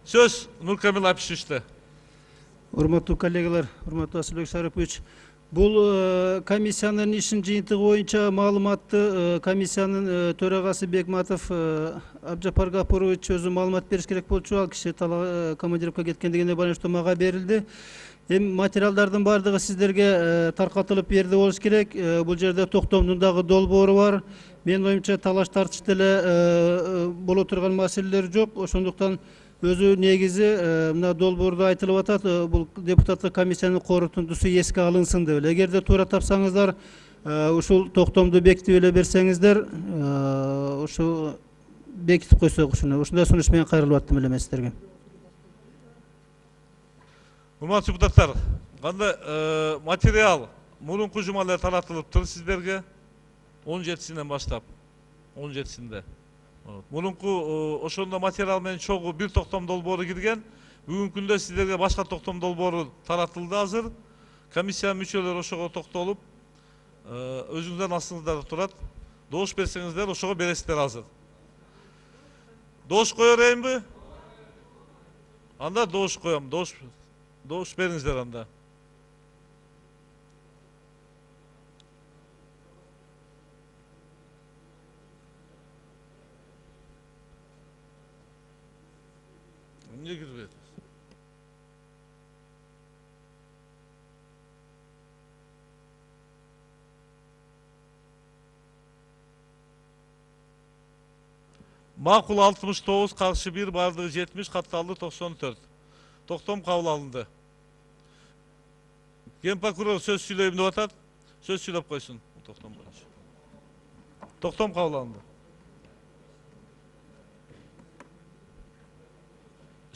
Söz Nurkamil Apишiş'te. Урматтуу коллегалар, урматтуу Асылбек Шарипович, бул комиссиянын ишин жыйынтыгы боюнча маалыматты комиссиянын төрагасы Бекматов Абжапар Гапурович өзү маалымат бериш керек болчу, ал киши командировка кеткендигине байланыштуу мага берилди. Эми материалдардын бардыгы сиздерге таркатылып берди болуш керек. Бул жерде токтомдун дагы долбоору бар. Менин оюмча талаш тартыш деле боло турган маселелер жок. Ошондуктан өзү негизи мына долбоордо айтылып атат, бул депутаттык комиссиянын корутундусу эске алынсын деп эле. Эгерде туура тапсаңыздар, ушул токтомду бекитип эле берсеңиздер, ушу бекитип койсок ушундай сунуш менен кайрылып аттым эле мен сиздерге. Урматтуу депутаттар, кандай материал мурунку жумалар таратылыптыр сиздерге 17-синен баштап, 17-синде. Мурунку ошондо материал менен чогуу бир токтом долбоору кирген. Бүгүнкү күндө сиздерге башка токтом долбоору таратылды азыр. Комиссия мүчөлөрү ошого токтолуп, өзүңүздөрдүн астыңызда турат. Добуш берсеңиздер, ошого бересиздер азыр. Добуш кое берейинби? Анда добуш коем, добуш бериңиздер анда. Ne gibi? Makul 69, karşı 1, bardığı 70, kattalı 94. Toktom kabul alındı. Gen prokuror söz söyleyeyim de atat, söz söyleyip koysun. Toktom kabul alındı.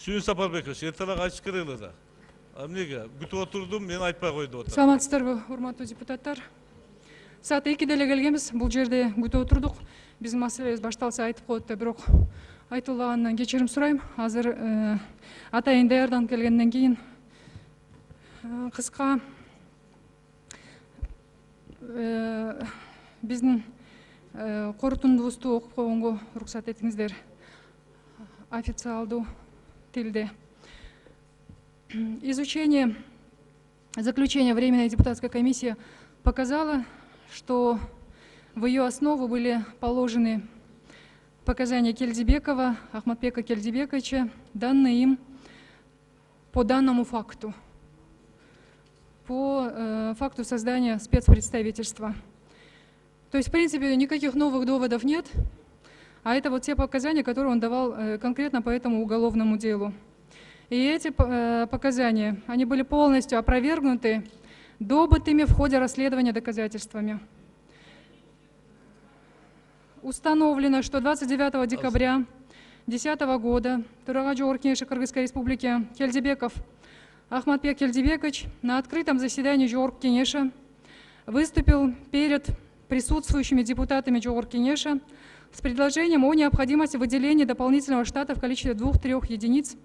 Suyun Сапарбекович, ертелек айтып керели да. Эмнеге? Күтүп отурдум, мен айтпай койду. Саламатсыздарбы, урматтуу депутаттар. Саат 2-де эле келгенбиз. Бул жерде күтүп отурдук. Биздин маселебиз башталса айтып коет да, бирок айтылгандан кечирим сурайм. Азыр атайын даярданып келгенден кийин кыска биздин корутундубузду окуп койгонго уруксат этиңиздер. Официалдуу тилде. Изучение заключения Временной депутатской комиссии показало, что в ее основу были положены показания Кельдибекова, Ахматбека Кельдибековича, данные им по данному факту, по факту создания спецпредставительства. То есть, в принципе, никаких новых доводов нет. А это вот те показания, которые он давал конкретно по этому уголовному делу. И эти показания, они были полностью опровергнуты добытыми в ходе расследования доказательствами. Установлено, что 29 декабря 2010 года Турага Жогорку Кеңеши Кыргызской Республики Кельдибеков Ахматбек Кельдибекович на открытом заседании Жогорку Кеңеша выступил перед присутствующими депутатами Жогорку Кеңеша с предложением о необходимости выделения дополнительного штата в количестве 2-3 единиц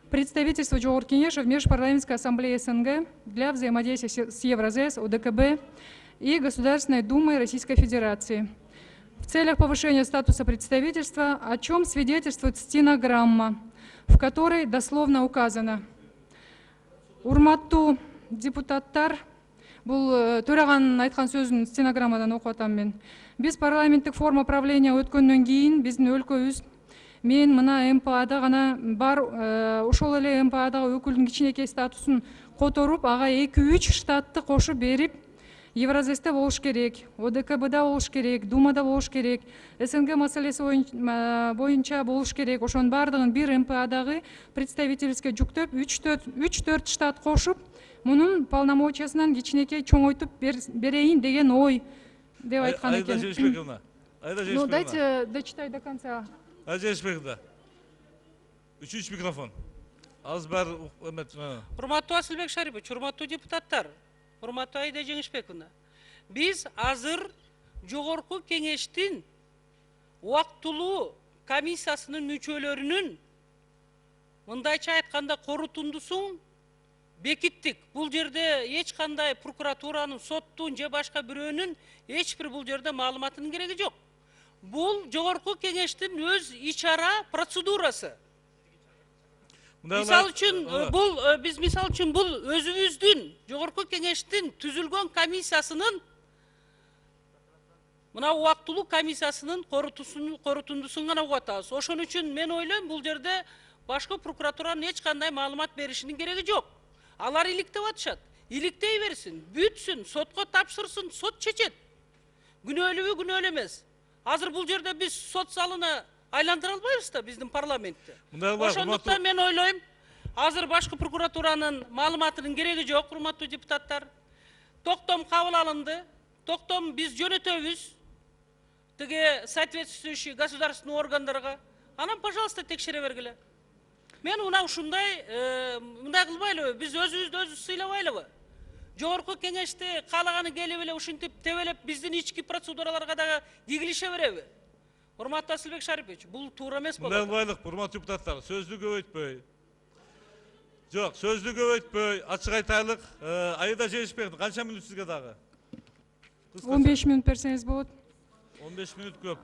представительства Жогорку Кеңеша в Межпарламентской ассамблее СНГ для взаимодействия с Евразес, ОДКБ и Государственной Думой Российской Федерации в целях повышения статуса представительства, о чем свидетельствует стенограмма, в которой дословно указано: урматтуу депутаттар, бул төраганын айткан сөзүн стенограммадан окуп атам мен. Биз парламенттик форма правления өткөндөн кийин биздин өлкөбүз, мен мына МПАда гана бар, ошол эле МПАдагы өкүлдүн кичинекей статусун которуп, ага 2-3 штатты кошуп берип, Евразесте болуш керек, ОДКБда болуш керек, Думада болуш керек, СНГ маселеси боюнча болуш керек. Ошонун бардыгын бир МПАдагы представительский жүктөп, 3-4 штат кошуп, мунун полномочиясынан кичинекей чоңойтуп берейин деген ой деп айткан экен. Айда Жешпековна. Ну, дайте дочитай до конца. Айда Жешпековна. Үчүнчү микрофон. Аз бар Урматтуу Асылбек Шарипович, урматтуу депутаттар, урматтуу Айда Жеңишбековна. Биз азыр Жогорку Кеңештин убактылуу комиссиясынын мүчөлөрүнүн, мындайча айтканда, корутундусун бекиттик. Бул жерде эч кандай прокуратуранын, соттун же башка бирөөнүн эч бир бул жерде маалыматынын кереги жок. Бул жогорку кеңештин өз иш-чара процедурасы. Мисал үчүн бул өзүбүздүн жогорку кеңештин түзүлгөн комиссиясынын мына убактылуу комиссиясынын корутундусун гана угуп атабыз. Ошон үчүн мен ойлойм, бул жерде башкы прокуратуранын эч кандай маалымат беришинин кереги жок. Алар иликтеп атышат. Иликтей берсин, бүтсүн, сотко тапшырсын, сот чечет. Күнөөлүүбү, күнөөлүү эмес. Азыр бул жерде биз сот залына айландыра албайбыз да биздин парламентти. Ошондуктан мен ойлойм, азыр башкы прокуратуранын маалыматынын кереги жок, урматтуу депутаттар. Токтом кабыл алынды. Токтом биз жөнөтөбүз. Тиги соответствующий государственный органдарга. Анан, пожалуйста, текшере бергиле. Мен мына ушундай кылбайлыбы, биз өзүбүздү өзүбүз сыйлабайлыбы? Жогорку кеңешти каалаганы келип эле ушинтип тебелеп биздин ички процедураларга дагы кигилише береби? Урматтуу Асылбек Шарипович, бул туура эмес болот. Мындай кылбайлык, урматтуу депутаттар, сөздү көбөйтпөй. Жок, сөздү көбөйтпөй, ачык айтайлык. Аида Жеңишбеков, канча минут сизге дагы? 15 минут берсеңиз болот. 15 минут көп.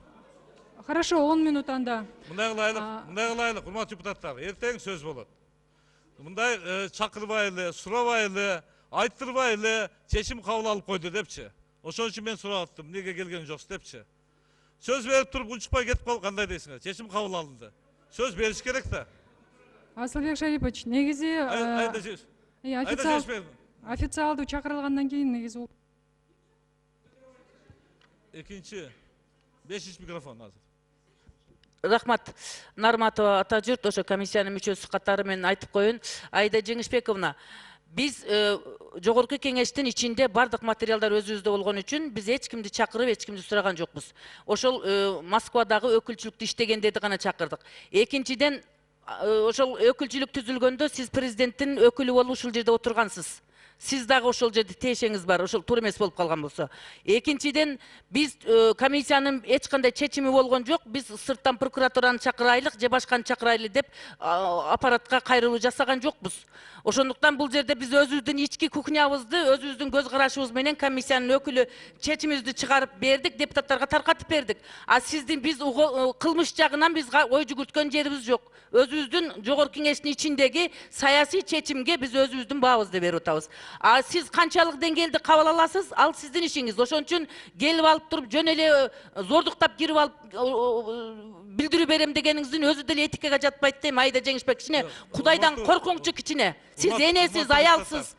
Хорошо, 10 минут анда. Мындай кылайлык, урматтуу депутаттар, эртең сөз болот. Мындай чакырбайлы, сурабайлы, айттырбайлы чечим кабыл алып койду депчи. Ошон үчүн мен сураттым, эмнеге келген жоксуз депчи. Сөз берип туруп унчукпай кетип калып кандай дейсиңер? Чечим кабыл алынды. Сөз бериш керек да. Асылбек Шарипович, негизи официалдуу чакырылгандан кийин негизи экинчи 5 микрофон азыр. Рахмат. Нарматова Атажурт, ошо комиссиянын мүчөсү катары мен айтып коеюн. Аида Жеңишбековна, биз жогорку кеңештин ичинде бардык материалдар өзүбүздө болгон үчүн биз эч кимди чакырып, эч кимди сураган жокпуз. Ошол Москвадагы өкүлчүлүктө иштегендерди гана чакырдык. Экинчиден, ошол өкүлчүлүк түзүлгөндө сиз президенттин өкүлү болуп ушул жерде отургансыз. Сиз дагы ошол жерде тиешеңиз бар, ошол туура эмес болуп калган болсо. Экинчиден, биз комиссиянын эч кандай чечими болгон жок. Биз сырттан прокуратураны чакырайлык же башканы чакырайлы деп аппаратка кайрылуу жасаган жокпуз. Ошондуктан бул жерде биз өзүбүздүн ички кухнябызды, өзүбүздүн көз карашыбыз менен комиссиянын өкүлү чечимибизди чыгарып бердик, депутаттарга таркатып бердик. А сиздин биз кылмыш жагынан биз ой жүгүрткөн жерибиз жок. Өзүбүздүн жогорку кеңештин ичиндеги саясий чечимге биз өзүбүздүн баабызды берип атабыз. А сиз канчалык деңгээлде кабыл аласыз, ал сиздин ишиңиз. Ошон үчүн келип алып туруп жөн эле зордуктап кирип алып билдирүү берем дегениңиздин өзү деле этикага жатпайт дейм. Аида Жеңишбек, кичине Кудайдан коркуңчу кичине. Сиз энесиз, аялсыз.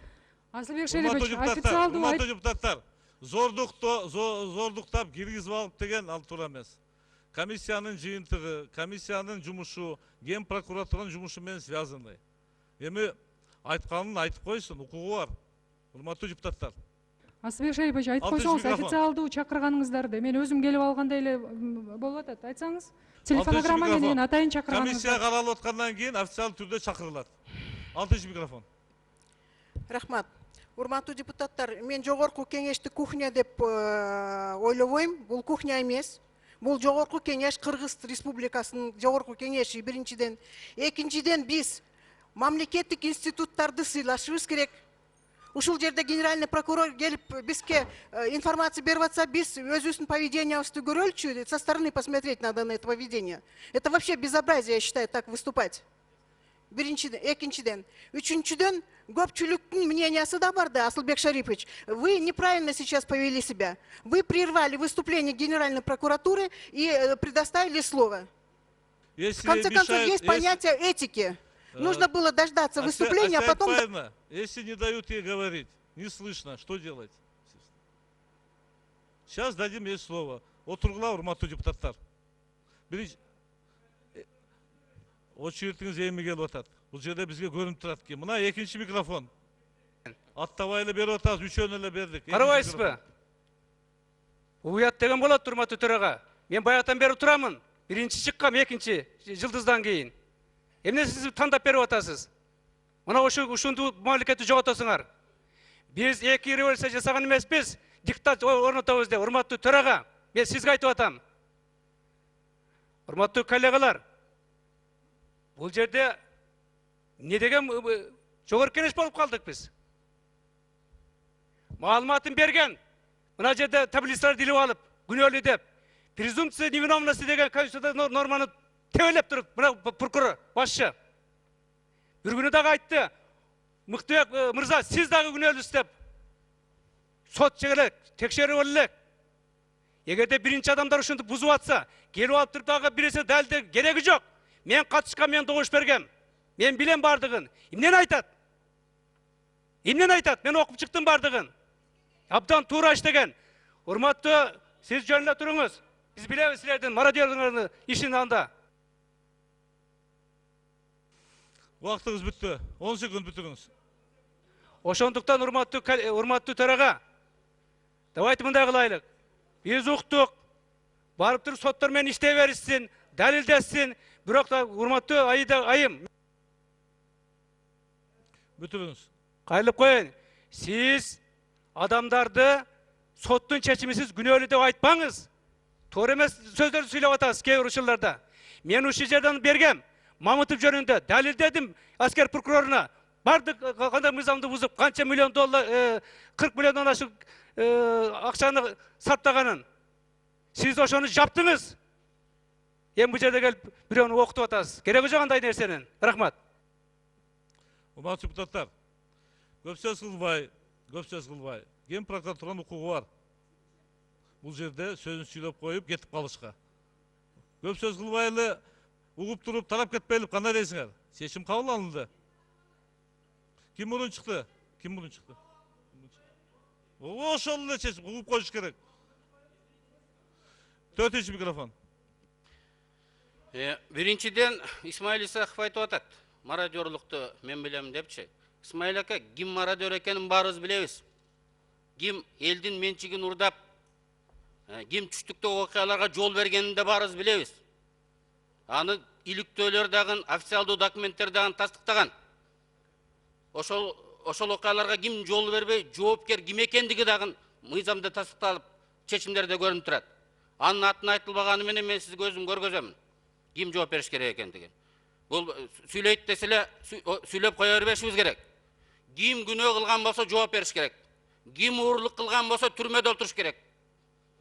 Асылбек Шарипович, официалдуу депутаттар, зордуктап киргизип алып деген ал туура эмес. Комиссиянын жыйынтыгы, комиссиянын жумушу, Ген прокуратуранын жумушу менен связаны. Эми айтканын айтып койсун, укугу бар. Урматтуу депутаттар. Асылбек Шарипович, айтып койсоңуз, официалдуу чакырганыңыздарды мен өзүм келип алгандай эле болуп атат. Айтсаңыз, телефонограмма менен атайын чакырганыңызды. Комиссия каралып аткандан кийин официалдуу түрдө чакырылат. 6 микрофон. Рахмат. Урматтуу депутаттар, мен жогорку кеңешти кухня деп ойлобойм. Бул кухня эмес. Бул жогорку кеңеш Кыргыз Республикасынын жогорку кеңеши биринчиден. Экинчиден, биз мамлекеттик институттарды сыйлашыбыз керек. Ушул жерде генеральный прокурор келип бизге информация берип атса, биз өзүбүздүн поведениябызды көрөлчү, со стороны посмотреть надо на это поведение. Это вообще безобразие, я считаю, так выступать. Биринчиден, экинчиден. Үчүнчүдөн, көпчүлүктүн мнениясы да бар да, Асылбек Шарипович. Вы неправильно сейчас повели себя. Вы прервали выступление Генеральной прокуратуры и предоставили слово. В конце концов, есть понятие этики. Нужно было дождаться выступления, а потом... Если не дают ей говорить, не слышно, что делать? Сейчас дадим ей слово. Отургула, урматтуу депутаттар. Очередиңиз эми келип атат. Бул жерде бизге көрүнүп турат экен. Мына экинчи микрофон. Аттабай эле берип атабыз, үчөөнү эле бердик. Карабайсызбы? Уят деген болот, урматтуу төрага. Мен баягыдан бери турамын. Биринчи чыккам, экинчи жылдыздан кийин. Эмне сиз тандап берип атасыз? Мына ушунду мамлекетти жоготосуңар. Биз эки революция жасаган эмеспиз, диктат орнотобуз деп. Урматтуу төрага, мен сизге айтып атам. Урматтуу коллегалар, бул жерде не деген Жогорку кеңеш болуп калдык биз. Маалыматын берген, мына жерде таблицалар илип алып, күнөөлүү деп, презумпция невиновности деген конституцияда норманы тебелеп туруп, мына прокурор башчы. Бир күнү дагы айтты, Мыктыбек мырза, сиз дагы күнөөлүүсүз деп. Сот чегелек, текшерүү элек. Эгерде биринчи адамдар ушинтип бузуп атса, келип алып туруп дагы биресе далилде кереги жок. Мен катышкан, мен добуш бергем. Мен билем бардыгын. Эмнени айтат? Эмнени айтат? Мен окуп чыктым бардыгын. Абдан туура иштеген. Урматтуу, сиз жөнүнө туруңуз. Биз билебиз силердин мародерлердин ишин анда. Убактыңыз бүттү. 10 секунд бүтүрүңүз. Ошондуктан урматтуу төрага, давайте мындай кылайлык. Биз уктук, барып туруп соттор менен иштей беришсин, далилдесин. Бирок да урматтуу айым. Бүтүрүңүз. Кайрылып коеюн. Сиз адамдарды соттун чечимисиз күнөөлүү деп айтпаңыз. Туура эмес сөздөрдү сүйлөп атасыз кээ бир учурларда. Мен ушул жерден бергем. Мамытов жөнүндө далилдедим аскер прокуроруна. Бардык кандай мыйзамды бузуп, канча миллион доллар, 40 миллиондон ашык акчаны сарптаганын. Сиз ошону жаптыңыз. Эми бул жерде келип бирөөнү окутуп атасыз. Кереги жок андай нерсенин. Рахмат. Урматтуу депутаттар, көп сөз кылбай, Ген прокуратуранын укугу бар. Бул жерде сөзүн сүйлөп коюп кетип калышка. Көп сөз кылбай эле угуп туруп тарап кетпейлип кандай дейсиңер? Чечим кабыл алынды. Ким мурун чыкты? Ошол эле чечим угуп коюш керек. 4-чү микрофон. Биринчиден Исмаил Исахов айтып атат. Мародерлукту мен билем депчи. Исмаил ака, ким мародер экенин баарыбыз билебиз. Ким элдин менчигин урдап, ким түштүктө окуяларга жол бергенин да баарыбыз билебиз. Аны иликтөөлөр дагы, официалдуу документтер дагы тастыктаган. Ошол окуяларга ким жол бербей, жоопкер ким экендиги дагы мыйзамда тастыкталып, чечимдерде көрүнүп турат. Анын атын айтылбаганы менен мен сизге өзүм көргөзөмүн. Ким жооп бериш керек экендиги. Бул сүйлөйт деселе сүйлөп кое бербешибиз керек. Ким күнөө кылган болсо жооп бериш керек. Ким уурлук кылган болсо түрмөдө отуруш керек.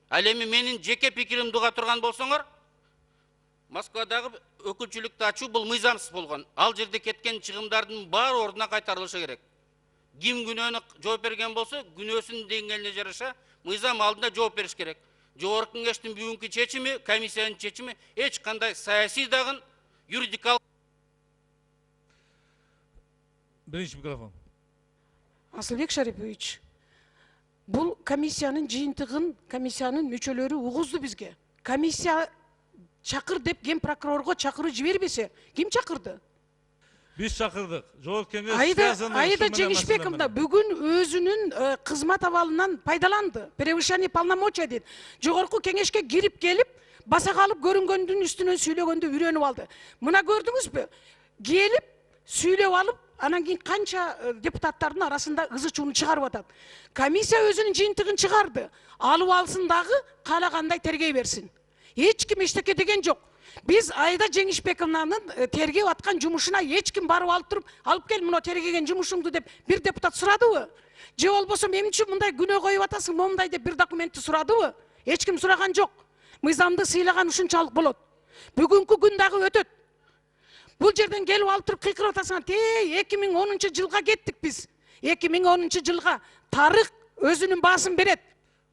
Ал эми менин жеке пикиримди уга турган болсоңор, Москвадагы өкүлчүлүктү ачуу бул мыйзамсыз болгон. Ал жерде кеткен чыгымдардын баары ордуна кайтарылышы керек. Ким күнөөнү жооп берген болсо, күнөөсүнүн деңгээлине жараша мыйзам алдында жооп бериш керек. Жогорку кеңештин бүгүнкү чечими, комиссиянын чечими эч кандай саясий дагы, юридикалык. Биринчи микрофон. Асылбек Шарипович, бул комиссиянын жыйынтыгын комиссиянын мүчөлөрү угузду бизге. Комиссия чакыр деп ген прокурорго чакыруу жибербесе, ким чакырды? Биз чакырдык. Жогорку кеңеш Айда Жеңишбековна бүгүн өзүнүн кызмат абалынан пайдаланды. Превышение полномочия дейт. Жогорку кеңешке кирип келип, баса калып көрүнгөндүн үстүнөн сүйлөгөндү үйрөнүп алды. Мына көрдүңүзбү? Келип сүйлөп алып, анан кийин канча депутаттардын арасында ызы чууну чыгарып атат. Комиссия өзүнүн жыйынтыгын чыгарды. Алып алсын дагы, каалагандай тергей берсин. Эч ким эчтеке деген жок. Биз Айда Жеңишбековнанын тергеп аткан жумушуна эч ким барып алып туруп, алып кел мына тергеген жумушуңду деп бир депутат сурадыбы? Же болбосо мен үчүн мындай күнөө коюп атасың, момундай деп бир документти сурадыбы? Эч ким сураган жок. Мыйзамды сыйлаган ушунчалык болот. Бүгүнкү күн дагы өтөт. Бул жерден келип алып туруп кыйкырып атасың. 2010-жылга кеттик биз. 2010-жылга тарых өзүнүн баасын берет.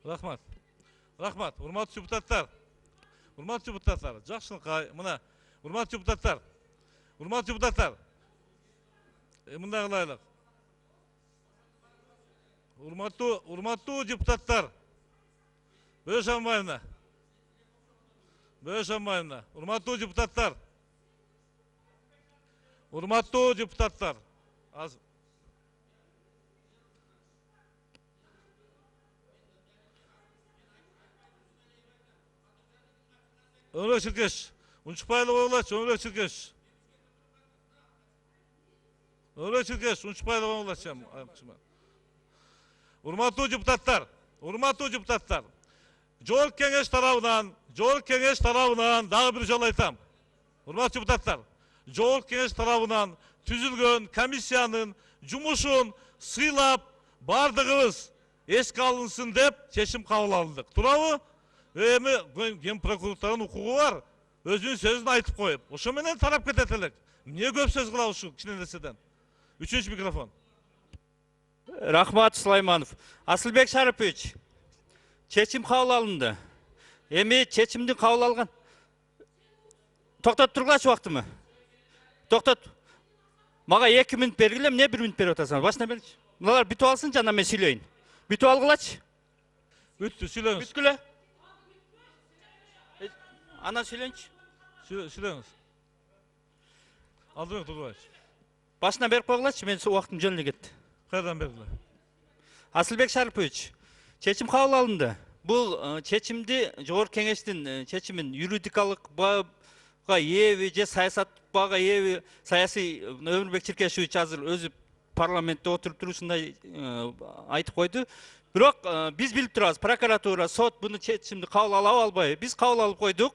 Рахмат. Урматтуу депутаттар. Жакшылыкка, мына, урматтуу депутаттар. Мындай кылайлык. Урматтуу депутаттар. Бөшөнбайына. Урматтуу депутаттар. Ömrük Çirkeş. Unçpaylı oğlaç, Ömrük Çirkeş. Unçpaylı oğlaç. Urmatlı deputatlar. Жогорку кеңеш тарабынан дагы бир жолу айтам. Урматтуу депутаттар, жогорку кеңеш тарабынан түзүлгөн комиссиянын жумушун сыйлап бардыгыбыз эске алынсын деп чечим кабыл алдык. Туурабы? Эми ген прокуратуранын укугу бар. Өзүнүн сөзүн айтып коюп. Ошо менен тарап кетет элек. Эмне көп сөз кылабыз ушул кичине нерседен? Үчүнчү микрофон. Рахмат Сулайманов. Асылбек Шарыпович, чечим кабыл алынды. Эми чечимди кабыл алган. Токтоп тургулачы убактымы? Токтот. Мага 2 минут бергиле, эмне 1 минут берип атасың? Башына бергичи. Мыналар бүтүп алсын, жана мен сүйлөйүн. Бүтүп алгылачы. Бүттү, сүйлөңүз. Бүткүлө. Анан сүйлөйүнчү. Сүйлөңүз. Алдыбек Тургулбаевич. Башына берип койгулачы, мен убактым жөн эле кетти. Кайдан бергиле? Асылбек Шарыпович, чечим кабыл алынды. Бул чечимди Жогорку Кеңештин чечимин юридикалык бага эби же саясат бага эби саясий Өмүрбек Чиркешевич азыр өзү парламентте отуруп турушундай айтып койду. Бирок биз билип турабыз, прокуратура, сот буну чечимди кабыл алабы албайбы? Биз кабыл алып койдук.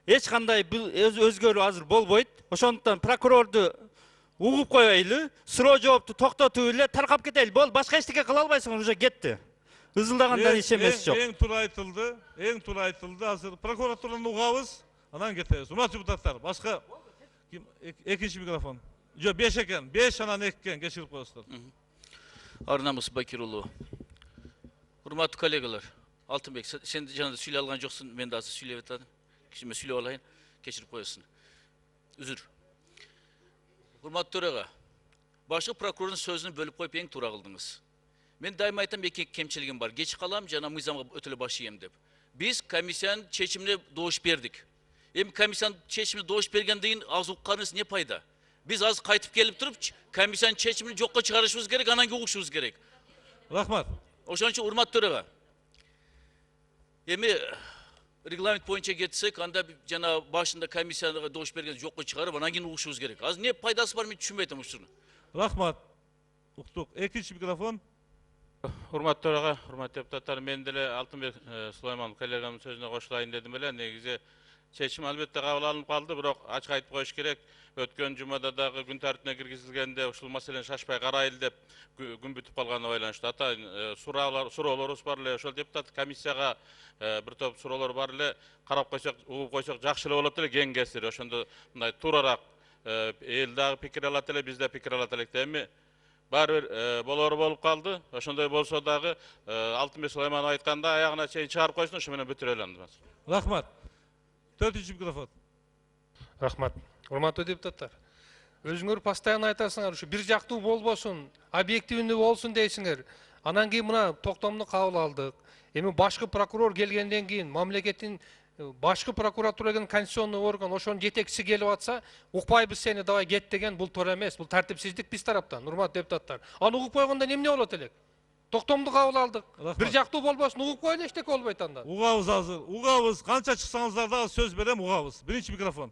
Эч кандай өзгөрүү азыр болбойт. Ошондуктан прокурорду угуп коелу, суроо жоопту токтотуп эле таркап кетели. Бол, башка эчтеке кыла албайсың, уже кетти. Ызылдагандан иш эмес жок. Эң туура айтылды. Азыр прокуратураны угабыз, анан кетебиз. Урматтуу депутаттар, башка экинчи микрофон. Жок, 5 экен. 5 анан 2 экен, кечирип коесуздар. Арнамыс Бакир уулу. Урматтуу коллегалар, Алтынбек, сен жанында сүйлөй алган жоксуң, мен да азыр сүйлөп атам. Кичиме сүйлөп алайын, кечирип коесуң. Үзүр. Урматтуу төраға, башкы прокурордун сөзүн бөлүп коюп эң туура кылдыңыз. Мен дайыма айтам, эки кемчилигим бар. Кеч калам жана мыйзамга өтө эле баш ийем деп. Биз комиссиянын чечимине добуш бердик. Эми комиссиянын чечимине добуш бергенден кийин аз укканыбыз не пайда? Биз азыр кайтып келип туруп, комиссиянын чечимин жокко чыгарышыбыз керек, анан кийин угушубуз керек. Рахмат. Ошон үчүн урматтуу төраға. Эми регламент боюнча кетсек, анда жана башында комиссияга добуш берген жокко чыгарып, анан кийин угушубуз керек. Азыр не пайдасы бар, мен түшүнбөй атам ушуну. Рахмат. Уктук. Экинчи микрофон. Урматтуу төраға, урматтуу депутаттар, мен деле Алтынбек Сулайманов коллегамдын сөзүнө кошулайын дедим эле. Негизи чечим албетте кабыл алынып калды, бирок ачык айтып коюш керек. Өткөн жумада дагы күн тартибине киргизилгенде ушул маселени шашпай карайлы деп күн бүтүп калганына байланыштуу. Атайын суроолорубуз бар эле, ошол депутаттык комиссияга бир топ суроолор бар эле, карап койсок, угуп койсок жакшы эле болот эле кеңесир. Ошондо мындай туурарак эл дагы пикир алат эле, биз да пикир алат элек. Эми баары бир болору болуп калды. Ошондой болсо дагы Алтынбек Сулайманов айтканда аягына чейин чыгарып койсун, ошо менен бүтүрөлү анда. Рахмат. 4-нчү микрофон. Рахмат. Урматтуу депутаттар. Өзүңөр постоянно айтасыңар, ушу бир жактуу болбосун, объективдүү болсун дейсиңер. Анан кийин мына токтомду кабыл алдык. Эми башкы прокурор келгенден кийин мамлекеттин башкы прокуратура деген конституционный орган ошонун жетекчиси келип атса, укпайбыз сени, давай кет деген бул туура эмес, бул тартипсиздик биз тараптан, урматтуу депутаттар. Аны угуп койгондо эмне болот элек? Токтомду кабыл алдык. Бир жактуу болбосун, угуп коелу, эчтеке болбойт анда. Угабыз азыр. Угабыз. Канча чыксаңыздар дагы сөз берем, угабыз. Биринчи микрофон.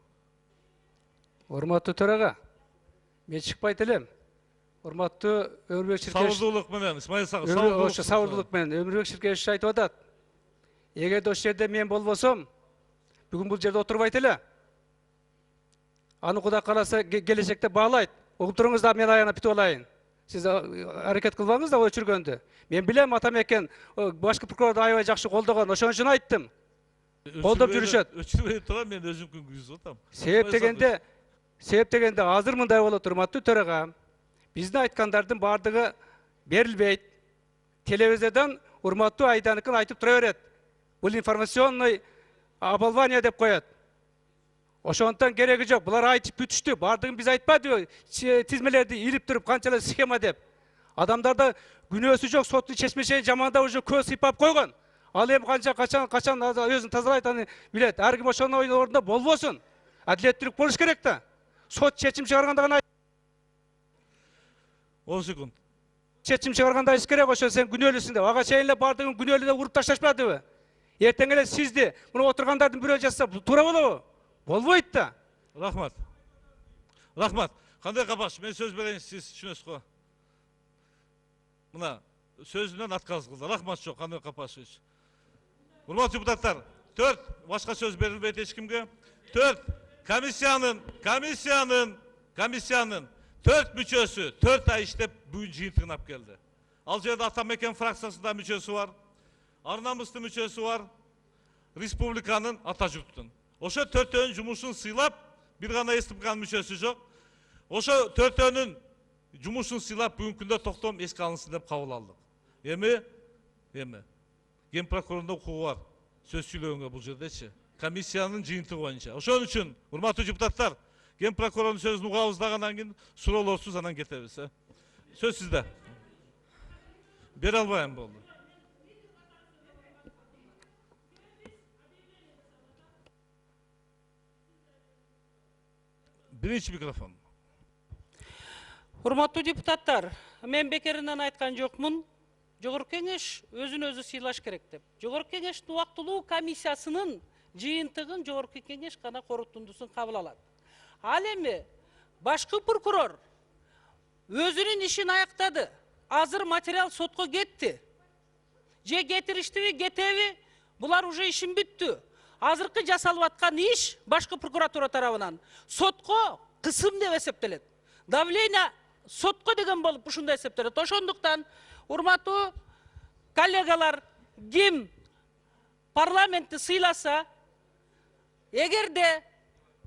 Урматтуу төраға, мен чыкпайт элем. Урматтуу Өмүрбек Чиркешев. Сабырдуулук менен, Исмаил Сагыр, сабырдуулук менен Өмүрбек Чиркешев айтып атат. Эгерде ошол жерде мен болбосом, бүгүн бул жерде отурбайт эле. Аны Кудай кааласа келечекте баалайт. Угуп туруңуз да, мен аягына бүтүп алайын. Сиз аракет кылбаңыз да өчүргөндү. Мен билем, атам экен башкы прокурорду аябай жакшы колдогон, ошон үчүн айттым. Колдоп жүрүшөт. Өчүрбөй турам, мен өзүм күнгүзүп атам. Себеп дегенде азыр мындай болот, урматтуу төраға. Биздин айткандардын бардыгы берилбейт. Телевизордон урматтуу Айданыкын айтып тура берет. Бул информационный оболвание деп коет. Ошондон кереги жок. Булар айтып бүтүштү. Бардыгын биз айтпадыбы? Тизмелерди илип туруп канчалык схема деп. Адамдарда күнөөсү жок, соттун чечмешени жаманда уже көз сыйпап койгон. Ал эми качан өзүн тазалайт, аны билет. Ар ким ошонун ордунда болбосун. Адилеттүүлүк болуш керек да. Сот чечим чыгарганда гана 10 секунд. Чечим чыгарганда айт керек, ошо сен күнөөлүсүң деп. Ага чейин эле бардыгын күнөөлүү деп уруп ташташпадыбы? Эртең эле сизди, муну отургандардын бирөө жазса, туура болобу? Болбойт да. Рахмат. Рахмат. Кандай капаш? Мен сөз берейин, сиз түшүнөсүз го. Мына сөзүнөн отказ кылды. Рахмат жок, кандай капашыч. Урматтуу депутаттар, 4 башка сөз берилбейт эч кимге. 4 комиссиянын 4 müçösü 4 ay işlep bugün jıyıntığın ap geldi. Al жерде Атамекен фракциясында мүчөсү бар, Арнамысты мүчөсү бар, Республиканын Атажұрттың. Ошо төртөөнүн жумушун сыйлап, бир гана эстип калган мүчөсү жок. Ошо төртөөнүн жумушун сыйлап бүгүнкү күндө токтом эске алынсын деп кабыл алдык. Эми Ген прокурорунда укугу бар. Сөз сүйлөгөнгө бул жердечи. Комиссиянын жыйынтыгы боюнча. Ошон үчүн, урматтуу депутаттар, Ген прокурордун сөзүн угабыз дагандан кийин суроолорсуз анан кетебиз. Сөз сизде. Бере албайм болду. Биринчи микрофон. Урматтуу депутаттар, мен бекеринен айткан жокмун. Жогорку кеңеш өзүн өзү сыйлаш керек деп. Жогорку кеңештин убактылуу комиссиясынын жыйынтыгын жогорку кеңеш гана корутундусун кабыл алат. Ал эми башкы прокурор өзүнүн ишин аяктады. Азыр материал сотко кетти. Же кетириштиби, кетеби? Булар уже ишин бүттү. Азыркы жасалып аткан иш башкы прокуратура тарабынан сотко кысым деп эсептелет. Давление сотко деген болуп ушундай эсептелет. Ошондуктан урматтуу коллегалар, ким парламентти сыйласа, эгерде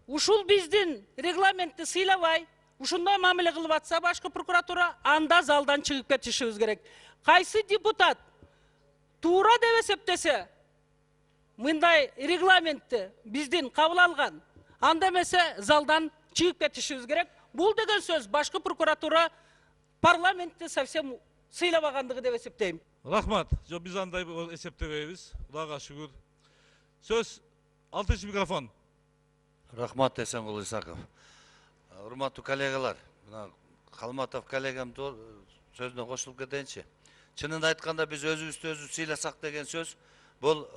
ушул биздин регламентти сыйлабай, ушундай мамиле кылып атса башкы прокуратура, анда залдан чыгып кетишибиз керек. Кайсы депутат туура деп эсептесе, мындай регламентти биздин кабыл алган, анда эмесе залдан чыгып кетишибиз керек. Бул деген сөз башкы прокуратура парламентти совсем сыйлабагандыгы деп эсептейм. Рахмат. Жок, биз андай эсептебейбиз. Кудайга шүгүр. Сөз 6-чы микрофон. Рахмат, Эсенгул Исаков. Урматтуу коллегалар, Калматов коллегам сөзүнө кошулуп кетейинчи. Чынын айтканда биз өзүбүздү өзү сыйласак деген сөз бул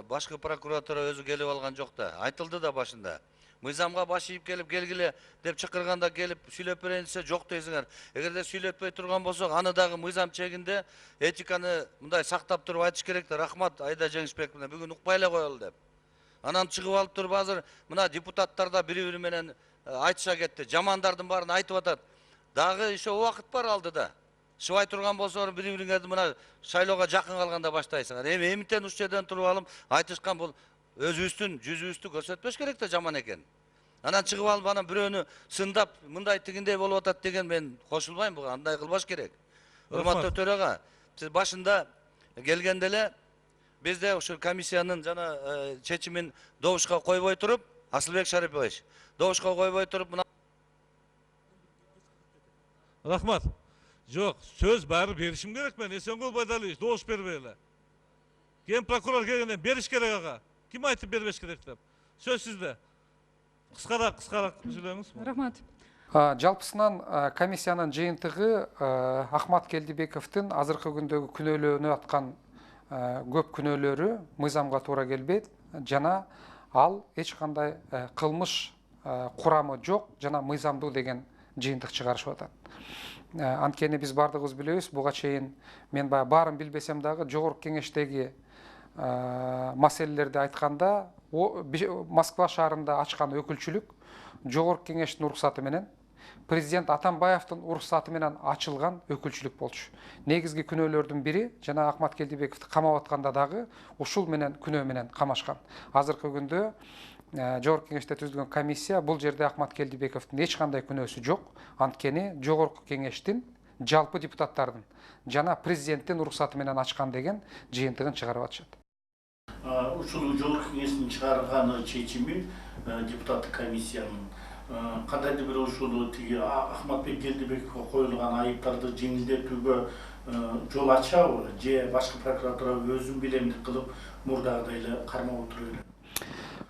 башкы прокуратура өзү келип алган жок да. Айтылды да башында. Мыйзамга баш ийип келип келгиле деп чакырганда келип сүйлөп берейин десе жок дейсиңер. Эгерде сүйлөтпөй турган болсок, аны дагы мыйзам чегинде этиканы мындай сактап туруп айтыш керек да. Рахмат Айда Жеңишбек менен бүгүн укпай эле коелу деп. Анан чыгып алып туруп азыр мына депутаттар да бири-бири менен айтыша кетти. Жамандардын баарын айтып атат. Дагы еще убакыт бар алдыда. Шыбай турган болсоңор бири-бириңерди мына шайлоого жакын калганда баштайсыңар. Эми эмнетен ушул жерден туруп алып айтышкан бул өзүбүздүн жүзүбүздү көрсөтпөш керек да жаман экен. Анан чыгып алып анан бирөөнү сындап мындай тигиндей болуп атат деген мен кошулбайм буга. Андай кылбаш керек. Урматтуу төрага, сиз башында келгенде эле бизде ушул комиссиянын жана чечимин добушка койбой туруп, Асылбек Шарипович, добушка койбой туруп мына Рахмат. Жок, сөз баары беришим керек мен. Эсенгул Байдалиевич, добуш бербей эле. Ген прокурор келгенде бериш керек ага. Ким айтып бербеш керек деп? Сөз сизде. Кыскараак сүйлөңүз. Рахмат. Жалпысынан комиссиянын жыйынтыгы Ахмат Келдибековдун азыркы күндөгү күнөөлөнүп аткан көп күнөөлөрү мыйзамга туура келбейт жана ал эч кандай кылмыш курамы жок жана мыйзамдуу деген жыйынтык чыгарышып атат. Анткени биз бардыгыбыз билебиз, буга чейин мен баягы баарын билбесем дагы жогорку кеңештеги маселелерди айтканда Москва шаарында ачкан өкүлчүлүк жогорку кеңештин уруксаты менен президент Атамбаевдин уруксаты менен ачылган өкүлчүлүк болчу. Негизги күнөөлөрдүн бири жана Ахмат Келдибековду камап атканда дагы ушул менен күнөө менен камашкан. Азыркы күндө жогорку кеңеште түзүлгөн комиссия бул жерде Ахмат Келдибековдун эч кандай күнөөсү жок. Анткени жогорку кеңештин жалпы депутаттардын жана президенттин уруксаты менен ачкан деген жыйынтыгын чыгарып атышат. Ушул жогорку кеңештин чыгарган чечими депутаттык комиссиянын кандайдыр бир ушул тиги Ахматбек Келдибековго коюлган айыптарды жеңилдетүүгө жол ачабы же башкы прокуратура өзүн билемдик кылып мурдагыдай эле кармап отура берет?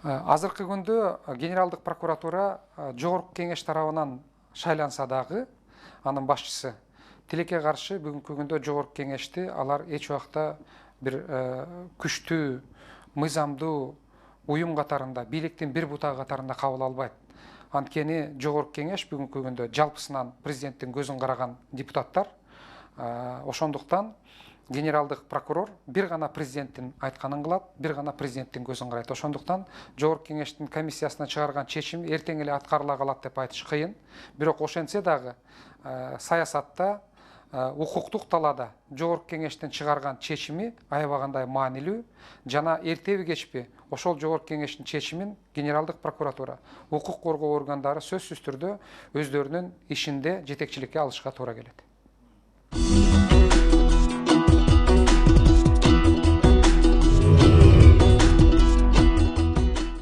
Азыркы күндө генералдык прокуратура жогорку кеңеш тарабынан шайланса дагы анын башчысы тилекке каршы бүгүнкү күндө жогорку кеңешти алар эч убакта бир күчтүү мыйзамдуу уюм катарында бийликтин бир бутагы катарында кабыл албайт. Анткени жогорку кеңеш бүгүнкү күндө жалпысынан президенттин көзүн караган депутаттар. Ошондуктан генералдык прокурор бир гана президенттин айтканын кылат, бир гана президенттин көзүн карайт. Ошондуктан жогорку кеңештин комиссиясына чыгарган чечим эртең эле аткарыла калат деп айтыш кыйын. Бирок ошентсе дагы саясатта, укуктук талаада жогорку кеңештин чыгарган чечими аябагандай маанилүү жана эртеби кечпи ошол жогорку кеңештин чечимин генералдык прокуратура, укук коргоо органдары сөзсүз түрдө өздөрүнүн ишинде жетекчиликке алышка туура келет.